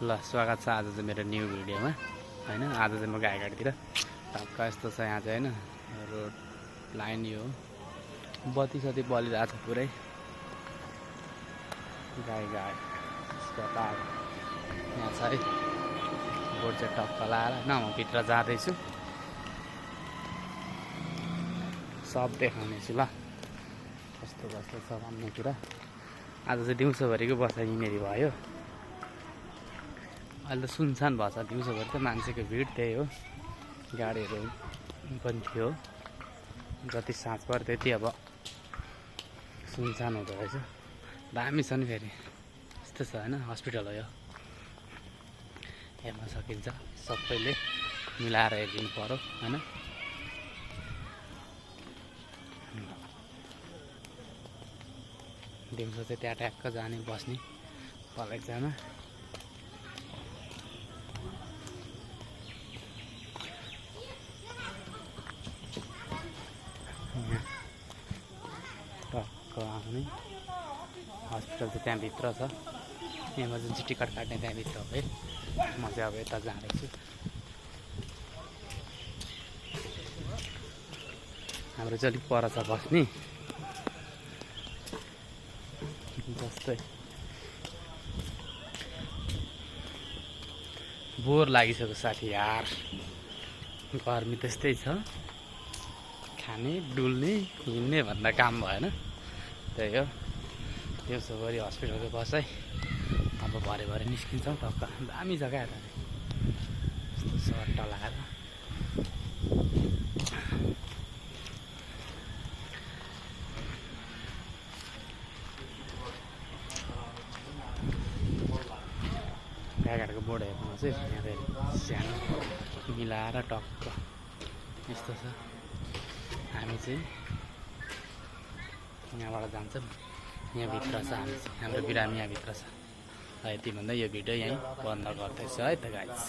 ल स्वागत छ आज चाहिँ मेरो न्यू भिडियोमा हैन। आज चाहिँ म गाईघाटतिर टक्क यस्तो छ यहाँ चाहिँ हैन, रोड लाइन यो बत्ती सती बलिरहेको छ पुरै। गाई यहाँ छ है, बोर्ड चाहिँ टक्क लाएर न म भित्र जाँदैछु, सब देखाउनेछु ल कस्तो कस्तो छ भन्ने कुरा। आज चाहिँ दिउँसोभरिको बसा यिनीहरू भयो, अहिले त सुनसान भएछ। दिउँसोभरि त मान्छेको भिड त्यही हो, गाडीहरू पनि थियो। जति साँझ पऱ्यो त्यति अब सुनसान हुँदो रहेछ। दामी छ नि, फेरि यस्तो छ होइन, हस्पिटल हो यो, हेर्न सकिन्छ। सबैले मिलाएर हेरिदिनु पर्यो होइन। दिउँसो चाहिँ त्यहाँ ट्याक्क जाने बस्ने कलेजमा। टक्क आउने हस्पिटल चाहिँ त्यहाँभित्र छ, इमर्जेन्सी टिकट काट्ने त्यहाँभित्र हो है। म चाहिँ अब यता जाँदैछु। हाम्रो चाहिँ अलिक पर छ बस्ने, जस्तै बोर लागिसक्यो साथी यार। गर्मी त्यस्तै छ, खाने डुल्ने हिँड्ने भन्दा काम भएन। त्यही हो, दिउँसोभरि हस्पिटलको बसाइ। अब भरे भरे निस्किन्छौँ टक्क। दामी जग्गा यता यस्तो सट्टा लगाएर। गाईघाटको बोर्ड हेर्नुमा चाहिँ यहाँ फेरि सानो मिलाएर टक्क यस्तो छ। हामी चाहिँ यहाँबाट जान्छौँ, यहाँभित्र छ हामी चाहिँ, हाम्रो बिरामी यहाँभित्र छ। यति भन्दा यो भिडियो यहीँ बन्द गर्दैछु है त गाइस।